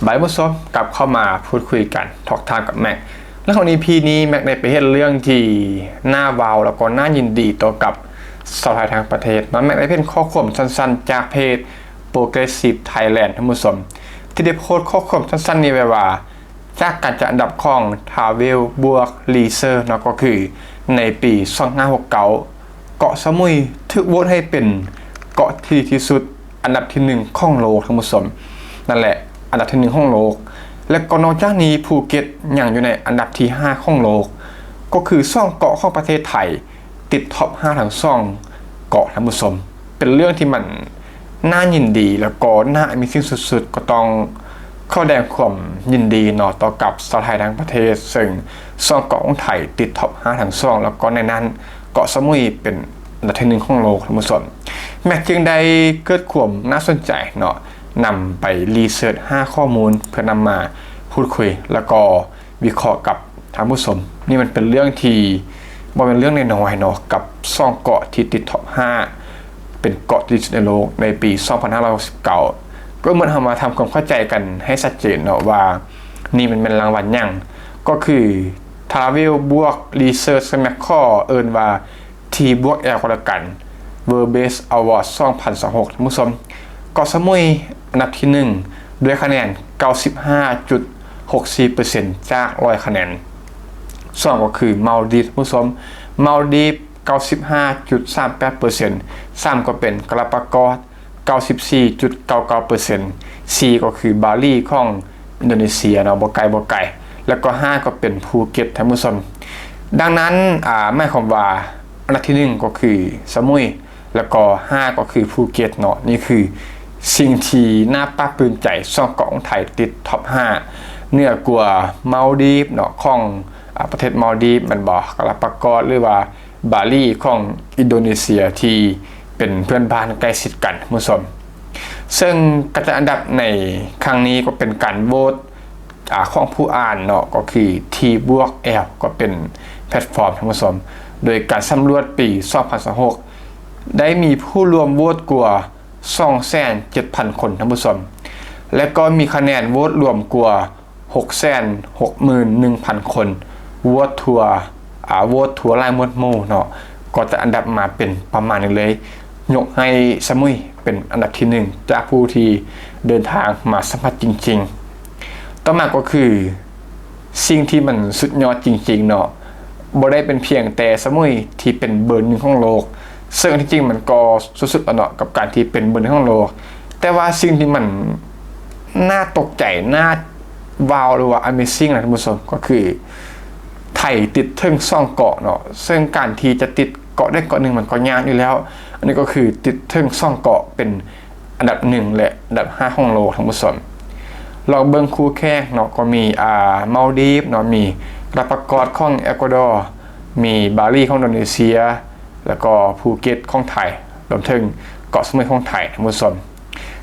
บายผู้ชมกลับเข้ามาพูดคุยกันทอกทางกับแม็กและของ EP นี้แม็กได้ไปเห็นเรื่องที่น่าวาวแล้วก็น่ายินดีต่อกับสาวไทยทางประเทศน้องแม็กได้เห็นข้อความสั้นๆจากเพจ Progressive Thailand ท่านผู้ชมที่ได้โพสต์ข้อความสั้นๆนี้ไว้ว่าจากการจัดอันดับของ Travel บวก Leisure เนาะก็คือในปี2569เกาะสมุยถูกโหวตให้เป็นเกาะที่ดีที่สุดอันดับที่1ของโลกท่านผู้ชมนั่นแหละอันดับที่1ของโลกและก็นอกจากนี้ภูเก็ตยังอยู่ในอันดับที่5ของโลกก็คือ2เกาะของประเทศไทยติดท็อป5ทั้ง2เกาะท่านผู้ชมเป็นเรื่องที่มันน่ายินดีแล้วก็น่ามีสิ่งสุดๆก็ต้องเข้าแสดงความยินดีเนาะต่อกับชาวไทยทั้งประเทศซึ่ง2เกาะของไทยติดท็อป5ทั้ง2แล้วก็ในนั้นเกาะสมุยเป็นอันดับที่1ของโลกท่านผู้ชมแม็กจึงได้เกิดความน่าสนใจเนาะนำไปรีเสิร์ช5ข้อมูลเพื่อนำมาพูดคุยแล้วก็วิเคราะห์กับท่านผู้ชมนี่มันเป็นเรื่องที่บ่เป็นเรื่องน้อยๆเนาะกับ2เกาะที่ติดท็อป5เป็นเกาะที่สุดในโลกในปี2569ก็เหมือนทำมาทำความเข้าใจกันให้ชัดเจนเนาะว่านี่มันเป็นรางวัลยังก็คือ Travel บวก Research สมัครข้อเอิ้นว่า T บวก L ก็แล้วกัน World Best Award 2026ท่านผู้ชมเกาะสมุยอันดับที่1ด้วยคะแนน 95.64% จาก100คะแนน2ก็คือมัลดีฟผู้ชมมัลดีฟ 95.38% 3ก็เป็นกาลาปากอส 94.99% 4ก็คือบาหลีของอินโดนีเซียเนาะบ่ไกลแล้วก็5ก็เป็นภูเก็ตท่านผู้ชมดังนั้นหมายความว่าอันดับที่1ก็คือสมุยแล้วก็5ก็คือภูเก็ตเนาะนี่คือสิ่งที่น่าปลาปลื้มใจ2เกาะของไทยติดท็อป5เหนือกว่ามัลดีฟเนาะของประเทศมัลดีฟมันบอกกาลาปากอสหรือว่าบาหลีของอินโดนีเซียที่เป็นเพื่อนบ้านใกล้ชิดกันผู้ชมซึ่งการจัดอันดับในครั้งนี้ก็เป็นการโหวตของผู้อ่านเนาะก็คือ T บวก L ก็เป็นแพลตฟอร์มท่านผู้ชมโดยการสำรวจปี2026ได้มีผู้รวมโหวตกว่า 270,000 คนท่านผู้ชมและก็มีคะแนนโหวตรวมกว่า 661,000 คนโหวตทั่วรายหมวดหมู่เนาะก็จะอันดับมาเป็นประมาณนี้เลยยกให้สมุยเป็นอันดับที่1จากผู้ที่เดินทางมาสัมผัสจริงๆต่อมาก็คือสิ่งที่มันสุดยอดจริงๆเนาะบ่ได้เป็นเพียงแต่สมุยที่เป็นเบอร์1ของโลกซึ่งที่จริงมันก็สุดๆเนาะกับการที่เป็นเบอร์1ของโลกแต่ว่าสิ่งที่มันน่าตกใจน่าว้าวหรือว่า Amazing นะท่านผู้ชมก็คือไทยติดถึง2เกาะเนาะซึ่งการที่จะติดเกาะได้เกาะหนึ่งมันก็ยากอยู่แล้วอันนี้ก็คือติดถึง2เกาะเป็นอันดับ1และอันดับ5ของโลกท่านผู้ชมลองเบิ่งคู่แข่งเนาะก็มีมัลดีฟเนาะมีกาลาปากอสของเอกวาดอร์มีบาหลีของอินโดนีเซียแล้วก็ภูเก็ตของไทยรวมถึงเกาะสมุยของไทยท่านผู้ชม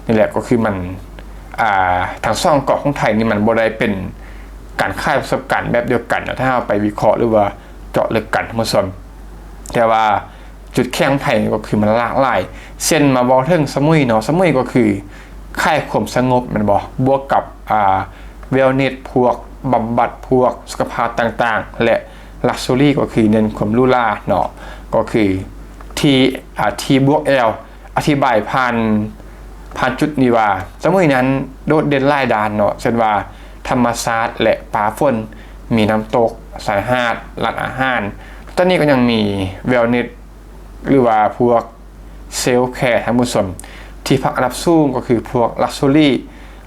นี่แหละก็คือมันทั้ง2เกาะของไทยนี่มันบ่ได้เป็นการค่ายประสบการณ์แบบเดียวกันถ้าเราไปวิเคราะห์หรือว่าเจาะลึกกันท่านผู้ชมแต่ว่าจุดแข็งไทยก็คือมันหลากหลายเช่นมาบอกถึงสมุยเนาะสมุยก็คือค่ายความสงบมันบอกบวกกับเวลเนสพวกบำบัดพวกสุขภาพต่างๆและลักชัวรี่ก็คือเน้นความลู่ล่าเนาะก็คือทีบวก L อธิบายผ่านจุดนี้ว่าสมุยนั้นโดดเด่นหลายด้านเนาะเช่นว่าธรรมชาติและป่าฝนมีน้ำตกสายหาดร้านอาหารตอนนี้ก็ยังมีเวลเนสหรือว่าพวกเซลล์แคร์ท่านผู้ชมที่พักอันดับสูงก็คือพวกลักชัวรี่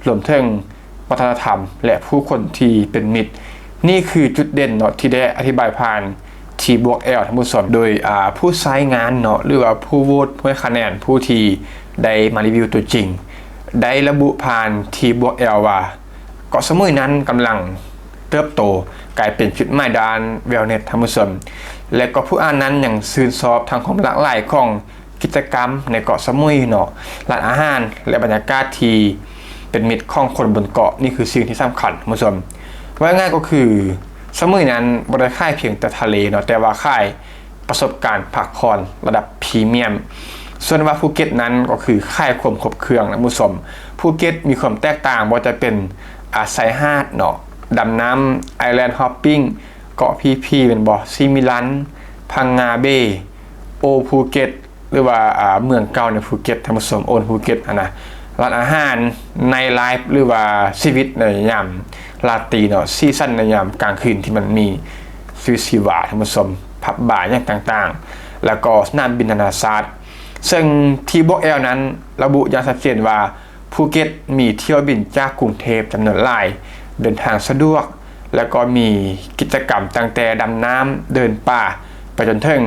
รวมถึงวัฒนธรรมและผู้คนที่เป็นมิตรนี่คือจุดเด่นเนาะที่ได้อธิบายผ่าน T บวก L ท่านผู้ชมโดยผู้ใช้งานเนาะหรือว่าผู้โหวตผู้ให้คะแนนผู้ที่ได้มารีวิวตัวจริงได้ระบุผ่าน T บวก L ว่าเกาะสมุยนั้นกำลังเติบโตกลายเป็นจุดหมายด้านเวลเนสท่านผู้ชมและก็ผู้อ่านนั้นยังชื่นชอบทางความหลากหลายของกิจกรรมในเกาะสมุยเนาะร้านอาหารและบรรยากาศที่เป็นมิตรของคนบนเกาะนี่คือสิ่งที่สำคัญท่านผู้ชมว่าง่ายก็คือสมุยนั้นบ่ได้ค่ายเพียงแต่ทะเลเนาะแต่ว่าค่ายประสบการณ์พักผ่อนระดับพรีเมียมส่วนว่าภูเก็ตนั้นก็คือค่ายความครบเครื่องนะท่านผู้ชมภูเก็ตมีความแตกต่างว่าจะเป็น ชายหาดเนาะดำน้ำไอแลนด์ฮอปปิ้งเกาะพีเป็นบ่อซิมิลันพังงาเบโอภูเก็ตหรือว่าเมืองเก่าในภูเก็ตธรรมสมโอนภูเก็ตนะร้านอาหารในไลฟ์หรือว่าชีวิตในยามลาตีเนาะซีซั่นในยามกลางคืนที่มันมีชีวาธรรมสมผับบาร์อย่างต่างๆแล้วก็สนามบินนานาชาติซึ่งที่บอกแอลนั้นระบุอย่างชัดเจนว่าภูเก็ตมีเที่ยวบินจากกรุงเทพจำนวนหลายเดินทางสะดวกแล้วก็มีกิจกรรมตั้งแต่ดำน้ำเดินป่าไปจนถึง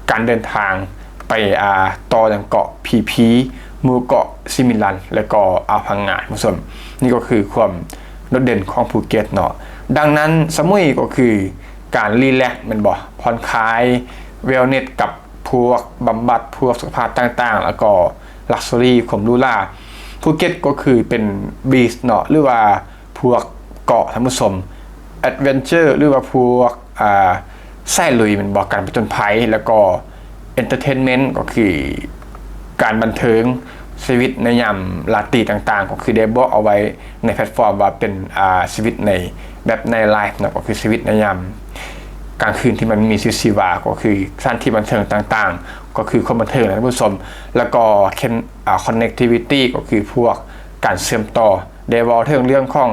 การเดินทางไปต่ออย่างเกาะพีหมู่เกาะซิมิลันและก็อ่าวพังงาคุณผู้ชมนี่ก็คือความโดดเด่นของภูเก็ตเนาะดังนั้นสมุยก็คือการรีแลกซ์มันบ่ผ่อนคลายเวลเนสกับพวกบำบัดพวกสุขภาพต่างๆแล้วก็ลักชัวรี่ความรู้ล่าภูเก็ตก็คือเป็นบีชเนาะหรือว่าพวกเกาะท่านผู้ชมแอดเวนเจอร์หรือว่าพวกไส้ลุยมันบอกการผจญภัยแล้วก็เอนเตอร์เทนเมนต์ก็คือการบันเทิงชีวิตในยามลาตีต่างๆก็คือได้บอกเอาไว้ในแพลตฟอร์มว่าเป็นชีวิตในแบบในไลฟ์เนาะก็คือชีวิตในยามกลางคืนที่มันมีชีวาก็คือสถานที่บันเทิงต่างๆก็คือความบันเทิงนะท่านผู้ชมแล้วก็connectivity ก็คือพวกการเชื่อมต่อได้บอกถึงเรื่องของ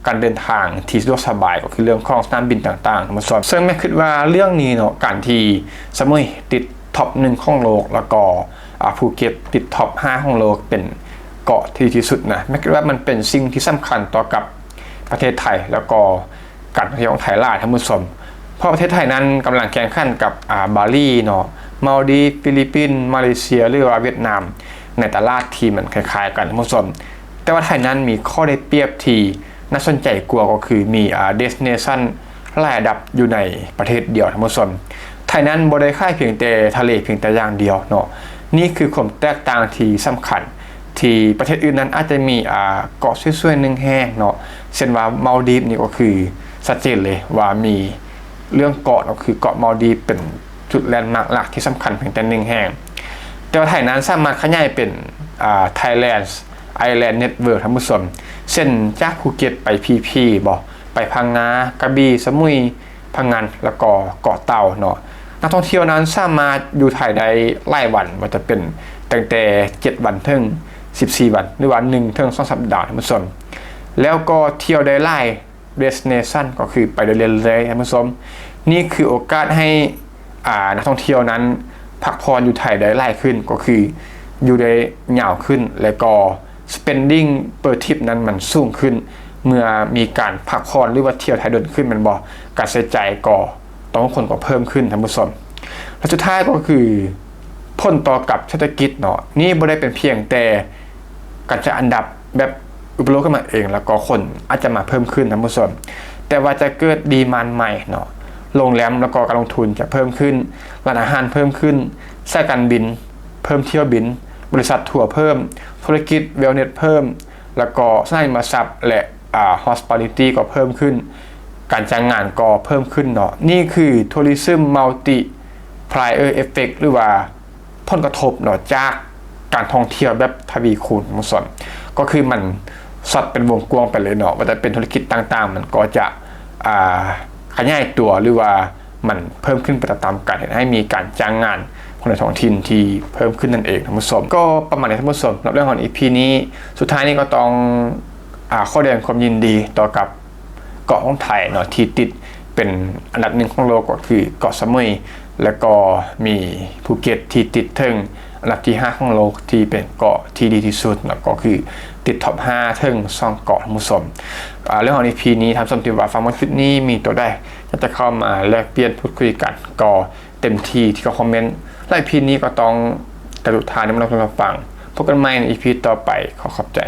การเดินทางที่สะดวกสบายก็คือเรื่องของสนามบินต่างๆท่านผู้ชมซึ่งแม่คิดว่าเรื่องนี้เนาะการที่สมุยติดท็อป1ของโลกแล้วก็ภูเก็ตติดท็อป5ของโลกเป็นเกาะที่ดีที่สุดนะแม่คิดว่ามันเป็นสิ่งที่สำคัญต่อกับประเทศไทยแล้วก็การท่องเที่ยวของไทยล่ะท่านผู้ชมเพราะประเทศไทยนั้นกำลังแข่งขันกับบาหลีเนาะมาลดีฟฟิลิปปินส์มาเลเซียหรือว่าเวียดนามในตลาดที่มันคล้ายๆกันท่านผู้ชมแต่ว่าไทยนั้นมีข้อได้เปรียบที่น่าสนใจกว่าก็คือมีdestination หลายระดับอยู่ในประเทศเดียวท่านผู้ชมไทยนั้นบ่ได้ค่ายเพียงแต่ทะเลเพียงแต่อย่างเดียวเนาะนี่คือความแตกต่างที่สำคัญที่ประเทศอื่นนั้นอาจจะมีเกาะสวยๆหนึ่งแห่งเนาะเช่นว่ามาลดีฟนี่ก็คือชัดเจนเลยว่ามีเรื่องเกาะก็คือเกาะมาลดีฟเป็นจุดแลนด์มาร์คหลักที่สำคัญเพียงแต่หนึ่งแห่งแต่ว่าไทยนั้นสามารถขยายเป็นThailand Island Network ท่านผู้ชมเช่นจากภูเก็ตไปพีบ่ไปพังงากระบี่สมุยพังงานแล้วก็เกาะเต่าเนาะนักท่องเที่ยวนั้นสามารถอยู่ไทยได้หลายวันว่าจะเป็นตั้งแต่7วันถึง14วันหรือว่า1ถึง2สัปดาห์ท่านผู้ชมแล้วก็เที่ยวได้หลาย destination ก็คือไปเรื่อยๆท่านผู้ชมนี่คือโอกาสให้นักท่องเที่ยวนั้นพักผ่อนอยู่ไทยได้หลายขึ้นก็คืออยู่ได้ยาวขึ้นแล้วก็ spending per trip นั้นมันสูงขึ้นเมื่อมีการพักผ่อนหรือว่าเที่ยวไทยเดินขึ้นมันบอกการใช้จ่ายก็ต้องคนก็เพิ่มขึ้นท่านผู้ชมและสุดท้ายก็คือผลต่อกับเศรษฐกิจเนาะนี่บ่ได้เป็นเพียงแต่การจัดอันดับแบบอุปโลกขึ้นมาเองแล้วก็คนอาจจะมาเพิ่มขึ้นท่านผู้ชมแต่ว่าจะเกิดดีมานด์ใหม่เนาะโรงแรมแล้วก็การลงทุนจะเพิ่มขึ้นร้านอาหารเพิ่มขึ้นสายการบินเพิ่มเที่ยวบินบริษัททัวร์เพิ่มธุรกิจเวลเนสเพิ่มแล้วก็สร้างมาทรัพย์และhospitality ก็เพิ่มขึ้นการจ้างงานก็เพิ่มขึ้นเนาะนี่คือ tourism multiplier effect หรือว่าผลกระทบเนาะจากการท่องเที่ยวแบบทวีคูณมุสนก็คือมันสัดเป็นวงกว้างไปเลยเนาะว่าจะเป็นธุรกิจต่างๆมันก็จะขยายตัวหรือว่ามันเพิ่มขึ้นไปตามกันให้มีการจ้างงานคนในท้องถิ่นที่เพิ่มขึ้นนั่นเองท่านผู้ชมก็ประมาณนี้ท่านผู้ชมในเรื่องของ EP นี้สุดท้ายนี้ก็ต้องข้อแสดงความยินดีต่อกับเกาะของไทยเนาะที่ติดเป็นอันดับ1ของโลกก็คือเกาะสมุยแล้วก็มีภูเก็ตที่ติดถึงอันดับที่5ของโลกที่เป็นเกาะที่ดีที่สุดแล้วก็คือติดท็อป5ถึง2เกาะท่านผู้ชมเรื่องของ EP นี้ทำสมติว่าฟังว่าคลิปนี้มีตัวได้จะเข้ามาแลกเปลี่ยนพูดคุยกันก็เต็มที่ที่คอมเมนต์และ EP นี้ก็ต้องแต่สุดท้ายนี้มันต้องฟังพบกันใหม่ใน EP ต่อไปขอขอบใจ